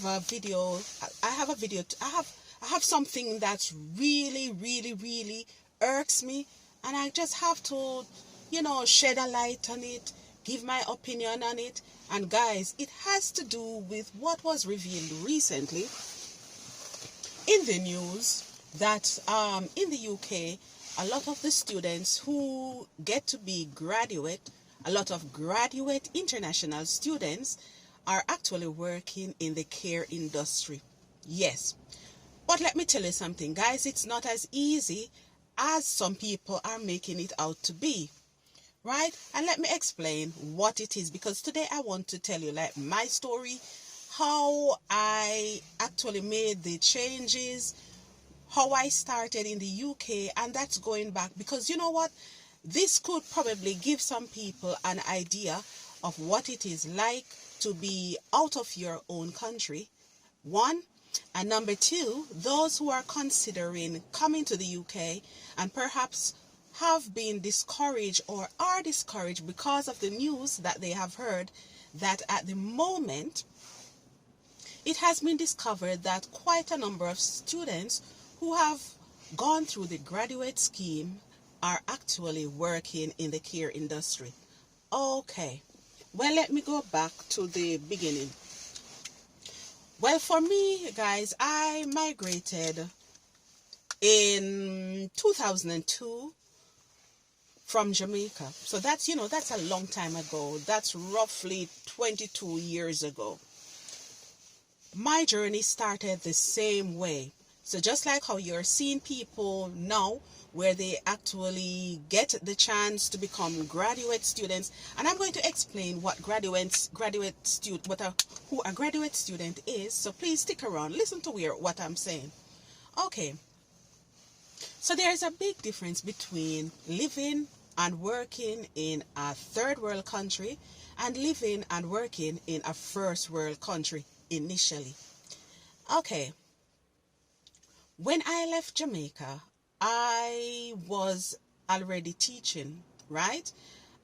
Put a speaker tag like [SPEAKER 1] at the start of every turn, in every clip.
[SPEAKER 1] have a video. I have something that's really irks me, and I just have to, shed a light on it, give my opinion on it. And guys, it has to do with what was revealed recently in the news that in the UK, a lot of the students who get to be graduate, a lot of graduate international students are actually working in the care industry. Yes. But let me tell you something, guys, it's not as easy as some people are making it out to be. Right? And let me explain what it is, because today I want to tell you like my story, how I actually made the changes, how I started in the UK, and that's going back, because you know what? This could probably give some people an idea of what it is like to be out of your own country, one. And number two, those who are considering coming to the UK and perhaps have been discouraged or are discouraged because of the news that they have heard, that at the moment it has been discovered that quite a number of students who have gone through the graduate scheme are actually working in the care industry. Okay, well, let me go back to the beginning. Well, for me, guys, I migrated in 2002 from Jamaica. So that's, that's a long time ago. That's roughly 22 years ago. My journey started the same way. So just like how you're seeing people now where they actually get the chance to become graduate students, and I'm going to explain what who a graduate student is. So please stick around, listen to what I'm saying. Okay, so there's a big difference between living and working in a third world country and living and working in a first world country initially. Okay, when I left Jamaica, I was already teaching, right?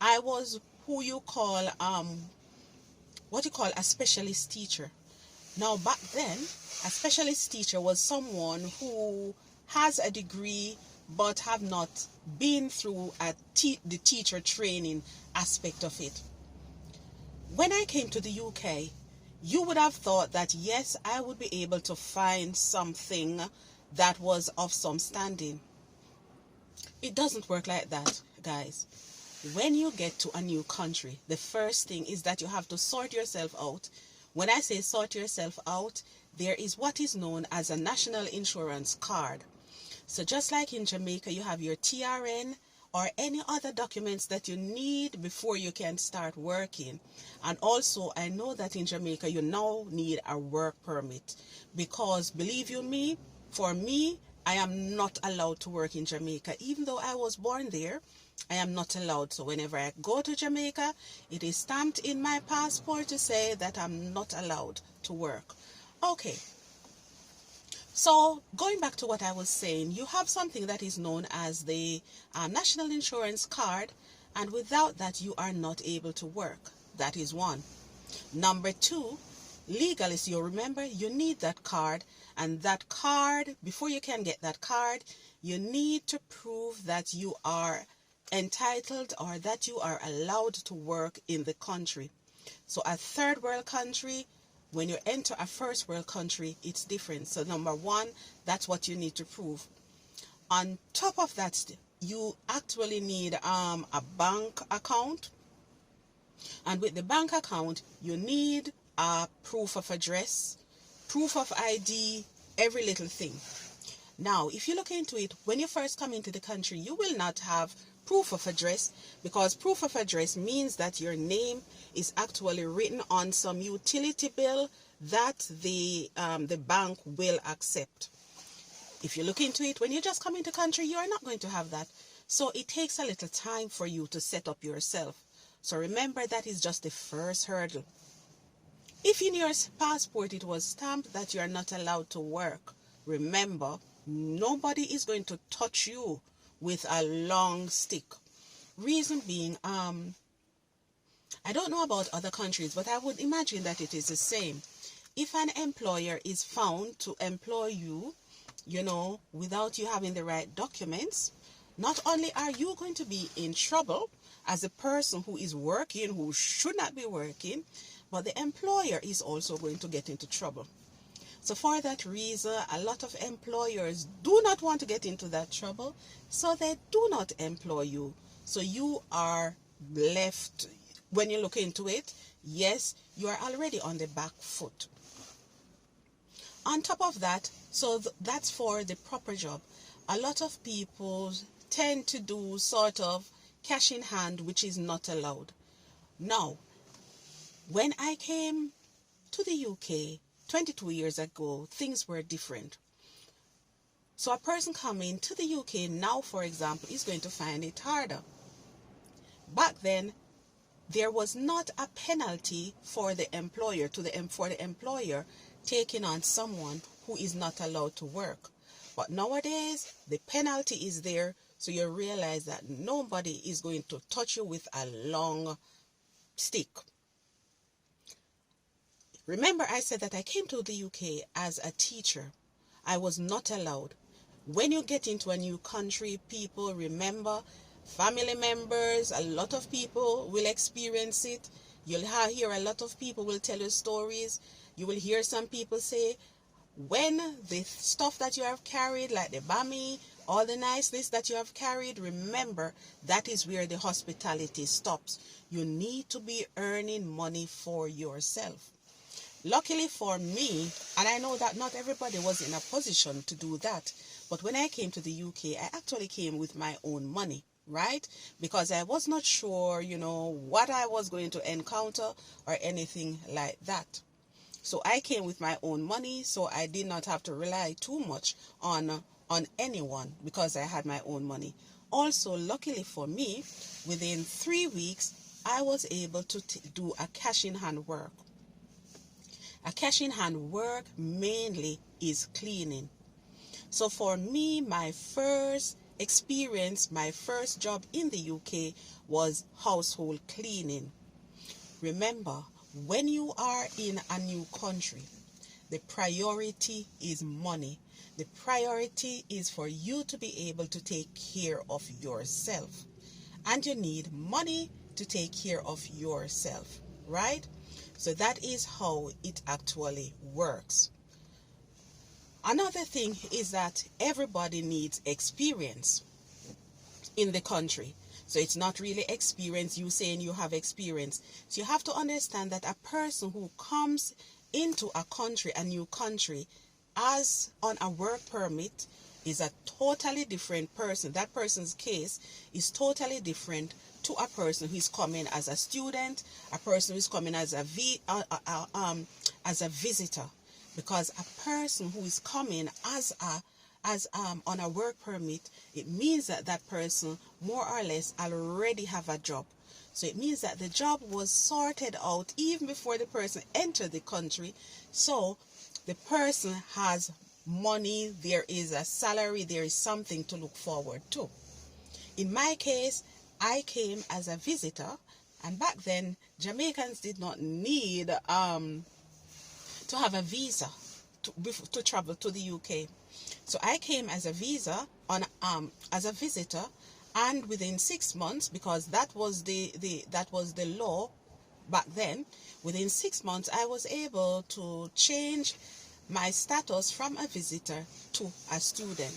[SPEAKER 1] I was who you call a specialist teacher. Now back then, a specialist teacher was someone who has a degree but have not been through the teacher training aspect of it. When I came to the UK, you would have thought that yes, I would be able to find something that was of some standing. It doesn't work like that, guys. When you get to a new country, the first thing is that you have to sort yourself out. When I say sort yourself out, there is what is known as a national insurance card. So just like in Jamaica, you have your TRN or any other documents that you need before you can start working. And also, I know that in Jamaica, you now need a work permit, because believe you me, for me, I am not allowed to work in Jamaica. Even though I was born there, I am not allowed. So whenever I go to Jamaica, it is stamped in my passport to say that I'm not allowed to work. Okay. So going back to what I was saying, you have something that is known as the national insurance card, and without that, you are not able to work. That is one. Number two, legally, so you remember, you need that card, and that card, before you can get that card, you need to prove that you are entitled or that you are allowed to work in the country. So a third world country, when you enter a first world country, it's different. So number one, that's what you need to prove. On top of that, you actually need a bank account, and with the bank account, you need a proof of address, proof of ID, every little thing. Now, if you look into it, when you first come into the country, you will not have proof of address, because proof of address means that your name is actually written on some utility bill that the bank will accept. If you look into it, when you just come into the country, you are not going to have that. So it takes a little time for you to set up yourself. So remember, that is just the first hurdle. If in your passport it was stamped that you are not allowed to work, remember, nobody is going to touch you with a long stick. Reason being, I don't know about other countries, but I would imagine that it is the same. if an employer is found to employ you, without you having the right documents, not only are you going to be in trouble as a person who is working, who should not be working, but the employer is also going to get into trouble. So for that reason, a lot of employers do not want to get into that trouble, so they do not employ you. So you are left, when you look into it, yes, you are already on the back foot. On top of that, so that's for the proper job. A lot of people tend to do sort of cash in hand, which is not allowed. Now, when I came to the UK 22 years ago, things were different. So a person coming to the UK now, for example, is going to find it harder. Back then, there was not a penalty for the employer taking on someone who is not allowed to work. But nowadays, the penalty is there, so you realize that nobody is going to touch you with a long stick. Remember, I said that I came to the UK as a teacher. I was not allowed. When you get into a new country, people remember, family members, a lot of people will experience it. You'll hear a lot of people will tell you stories. You will hear some people say, when the stuff that you have carried, like the bami, all the niceness that you have carried, remember, that is where the hospitality stops. You need to be earning money for yourself. Luckily for me, and I know that not everybody was in a position to do that, but when I came to the UK, I actually came with my own money, right? Because I was not sure, what I was going to encounter or anything like that. So I came with my own money, so I did not have to rely too much on anyone because I had my own money. Also, luckily for me, within 3 weeks, I was able to do a cash-in-hand work. A cash-in-hand work mainly is cleaning. So for me, my first experience, my first job in the UK was household cleaning. Remember, when you are in a new country, the priority is money. The priority is for you to be able to take care of yourself. And you need money to take care of yourself, right? So that is how it actually works. Another thing is that everybody needs experience in the country. So it's not really experience, you saying you have experience. So you have to understand that a person who comes into a new country, as on a work permit, is a totally different person. That person's case is totally different to a person who is coming as a student, a person who is coming as a visitor. Because a person who is coming on a work permit, it means that that person more or less already have a job. So it means that the job was sorted out even before the person entered the country. So the person has money, there is a salary, there is something to look forward to. In my case, I came as a visitor, and back then Jamaicans did not need to have a visa to travel to the UK. So I came as a as a visitor, and within 6 months, because that was the law back then, within 6 months I was able to change my status from a visitor to a student.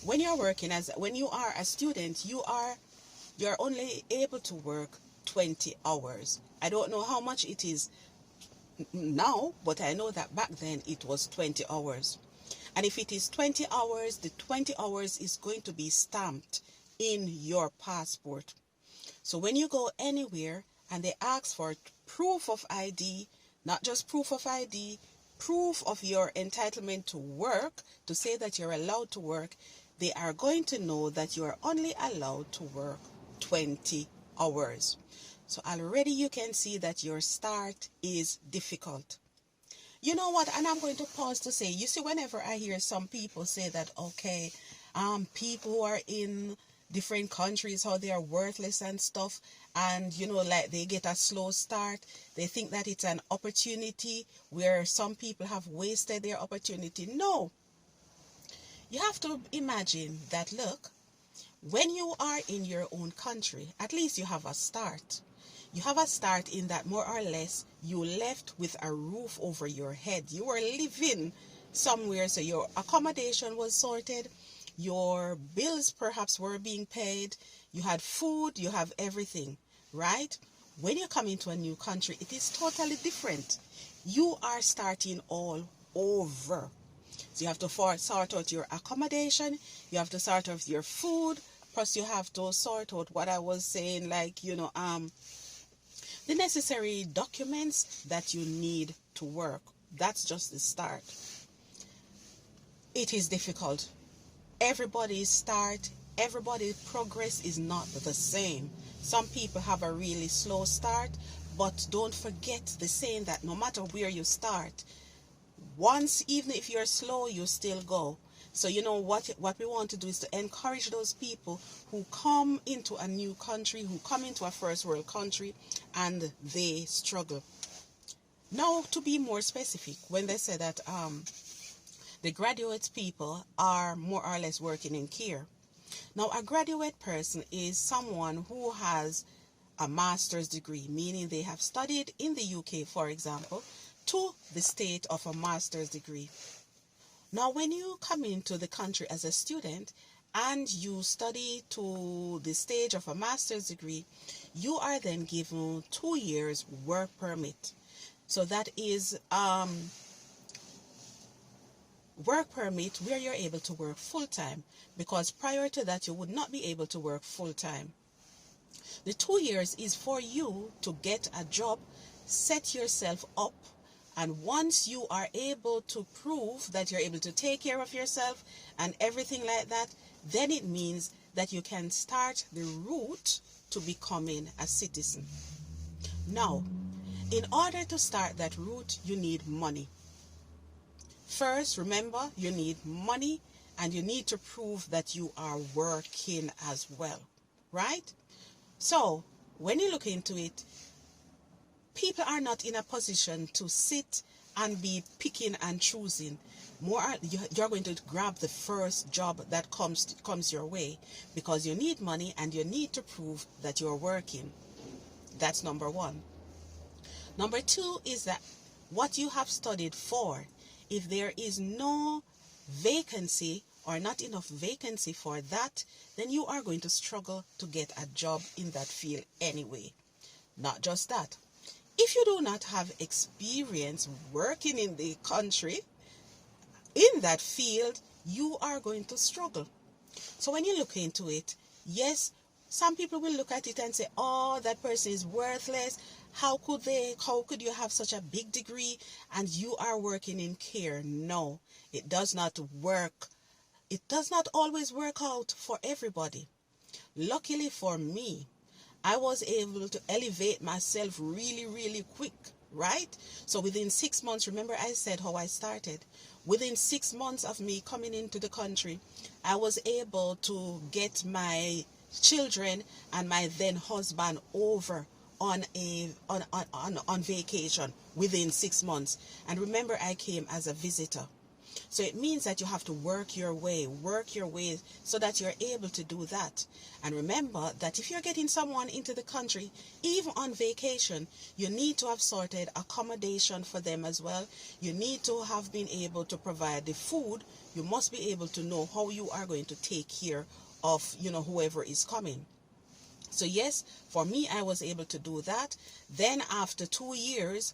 [SPEAKER 1] When you are a student, you're only able to work 20 hours. I don't know how much it is now, but I know that back then it was 20 hours. And if it is 20 hours, the 20 hours is going to be stamped in your passport. So when you go anywhere and they ask for proof of ID, not just proof of ID, proof of your entitlement to work, to say that you're allowed to work, they are going to know that you are only allowed to work 20 hours. So already you can see that your start is difficult. You know what? And I'm going to pause to say, you see, whenever I hear some people say that, okay, people who are in different countries, how they are worthless and stuff, and like they get a slow start. They think that it's an opportunity where some people have wasted their opportunity. No, you have to imagine that, look, when you are in your own country, at least you have a start. You have a start in that more or less you left with a roof over your head. You were living somewhere, so your accommodation was sorted, your bills perhaps were being paid, you had food, you have everything, right? When you come into a new country, it is totally different. You are starting all over. So you have to sort out your accommodation, you have to sort out your food, plus you have to sort out what I was saying, like, the necessary documents that you need to work. That's just the start. It is difficult. Everybody's progress is not the same. Some people have a really slow start, but don't forget the saying that no matter where you start, once, even if you're slow, you still go. So what we want to do is to encourage those people who come into a new country, who come into a first world country, and they struggle. Now, to be more specific, when they say that the graduate people are more or less working in care. Now, a graduate person is someone who has a master's degree, meaning they have studied in the UK, for example, to the state of a master's degree. Now, when you come into the country as a student and you study to the stage of a master's degree, you are then given 2 years work permit. So that is work permit where you're able to work full-time, because prior to that you would not be able to work full-time. The 2 years is for you to get a job, set yourself up, and once you are able to prove that you're able to take care of yourself and everything like that, then it means that you can start the route to becoming a citizen. Now, in order to start that route, you need money. First, remember, you need money, and you need to prove that you are working as well, right? So, when you look into it, people are not in a position to sit and be picking and choosing. You're going to grab the first job that comes your way, because you need money and you need to prove that you're working. That's number one. Number two is that what you have studied for, if there is no vacancy or not enough vacancy for that, then you are going to struggle to get a job in that field anyway. Not just that. If you do not have experience working in the country, in that field, you are going to struggle. So when you look into it, yes, some people will look at it and say, oh, that person is worthless. How could you have such a big degree and you are working in care? No, it does not work. It does not always work out for everybody. Luckily for me, I was able to elevate myself really, really quick, right? So within 6 months, remember I said how I started. Within 6 months of me coming into the country, I was able to get my children and my then husband over on vacation within 6 months. And remember, I came as a visitor. So it means that you have to work your way so that you're able to do that. And remember that if you're getting someone into the country, even on vacation, you need to have sorted accommodation for them as well. You need to have been able to provide the food. You must be able to know how you are going to take care of, whoever is coming. So yes, for me, I was able to do that. Then after 2 years,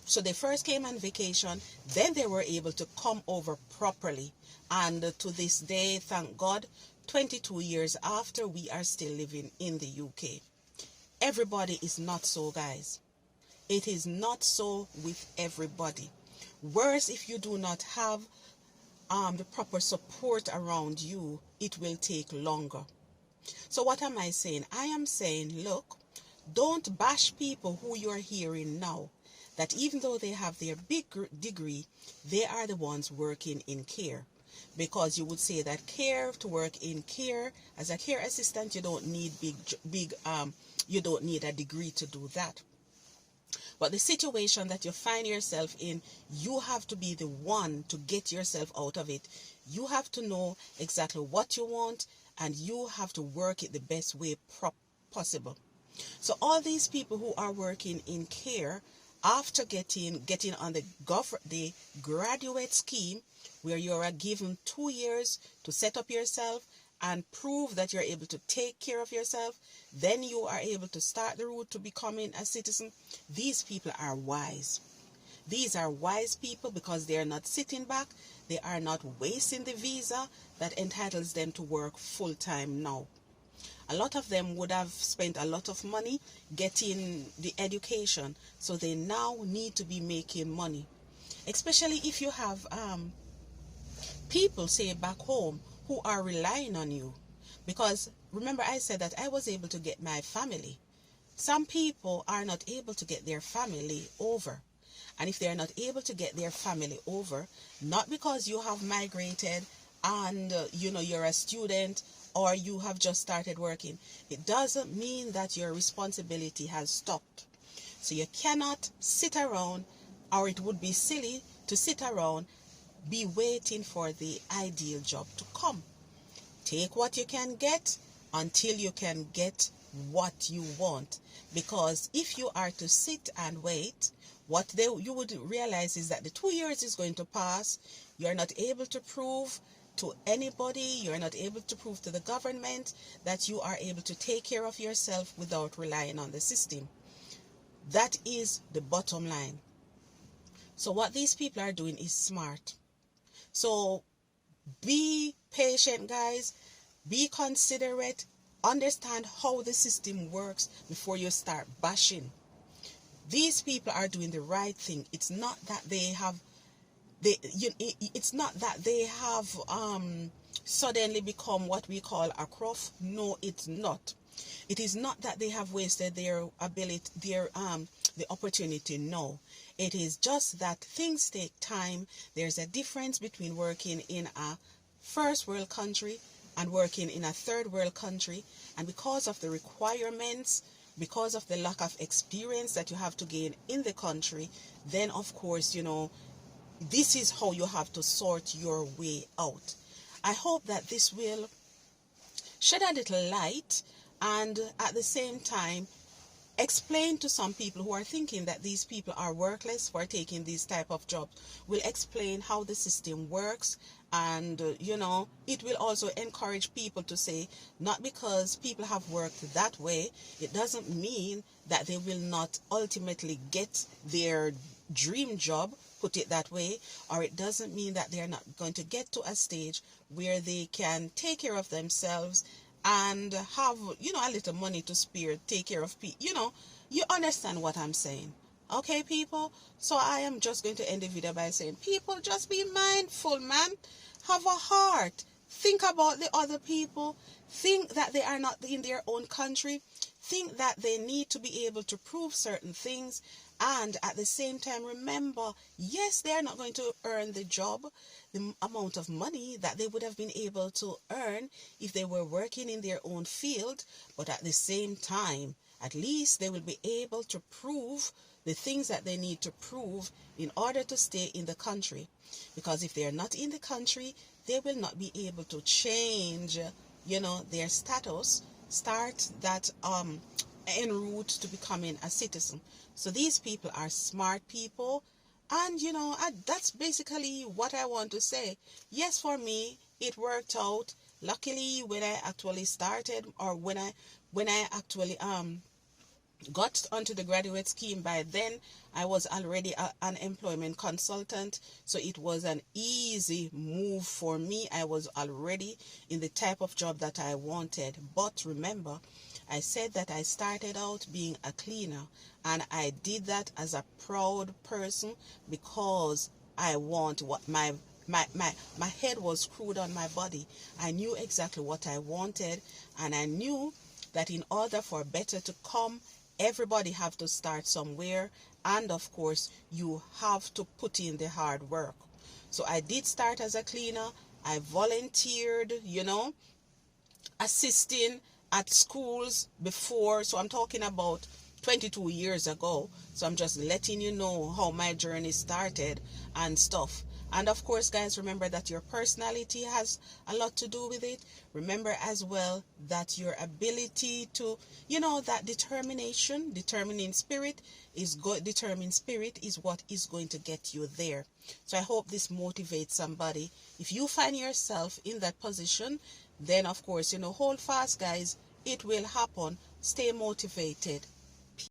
[SPEAKER 1] so they first came on vacation, then they were able to come over properly. And to this day, thank God, 22 years after, we are still living in the UK. Everybody is not so, guys. It is not so with everybody. Worse, if you do not have the proper support around you, it will take longer. So what am I saying? I am saying, look, don't bash people who you're hearing now, that even though they have their big degree, they are the ones working in care. because you would say that care, to work in care as a care assistant, you don't need you don't need a degree to do that. But the situation that you find yourself in, you have to be the one to get yourself out of it. You have to know exactly what you want, and you have to work it the best way possible. So all these people who are working in care, after getting on the graduate scheme, where you are given 2 years to set up yourself and prove that you're able to take care of yourself, then you are able to start the route to becoming a citizen. These people are wise. These are wise people because they are not sitting back. They are not wasting the visa that entitles them to work full-time now. A lot of them would have spent a lot of money getting the education, so they now need to be making money. Especially if you have people, say, back home who are relying on you. Because remember, I said that I was able to get my family. Some people are not able to get their family over. And if they're not able to get their family over, not because you have migrated and you're a student or you have just started working, it doesn't mean that your responsibility has stopped. So you cannot sit around, or it would be silly to sit around, be waiting for the ideal job to come. Take what you can get until you can get what you want. Because if you are to sit and wait, you would realize is that the 2 years is going to pass. You're not able to prove to anybody, you're not able to prove to the government that you are able to take care of yourself without relying on the system. That is the bottom line. So what these people are doing is smart. So be patient, guys. Be considerate. Understand how the system works before you start bashing. These people are doing the right thing. It's not that they have suddenly become what we call a croft. No, it's not. It is not that they have wasted their ability, the opportunity. No, it is just that things take time. There's a difference between working in a first world country and working in a third world country, and because of the requirements, because of the lack of experience that you have to gain in the country, then of course, this is how you have to sort your way out. I hope that this will shed a little light and at the same time explain to some people who are thinking that these people are workless for taking these type of jobs. Will explain how the system works, and it will also encourage people to say, not because people have worked that way, it doesn't mean that they will not ultimately get their dream job, put it that way, or it doesn't mean that they're not going to get to a stage where they can take care of themselves and have, a little money to spare, take care of people. You understand what I'm saying. Okay, people? So I am just going to end the video by saying, people, just be mindful, man. Have a heart. Think about the other people. Think that they are not in their own country. Think that they need to be able to prove certain things. And at the same time, remember, yes, they are not going to earn the amount of money that they would have been able to earn if they were working in their own field. But at the same time, at least they will be able to prove the things that they need to prove in order to stay in the country. Because if they are not in the country, they will not be able to change, their status, start that en route to becoming a citizen. So these people are smart people, and that's basically what I want to say. Yes, for me it worked out. Luckily, when I actually started, or when I actually got onto the graduate scheme, by then I was already an employment consultant, so it was an easy move for me. I was already in the type of job that I wanted. But remember, I said that I started out being a cleaner, and I did that as a proud person because I want what my head was screwed on my body. I knew exactly what I wanted, and I knew that in order for better to come, everybody have to start somewhere, and of course you have to put in the hard work. So I did start as a cleaner, I volunteered, assisting at schools before. So I'm talking about 22 years ago. So I'm just letting you know how my journey started and stuff. And of course, guys, remember that your personality has a lot to do with it. Remember as well that your ability to, that determining spirit determined spirit is what is going to get you there. So I hope this motivates somebody. If you find yourself in that position, then of course, hold fast, guys. It will happen. Stay motivated.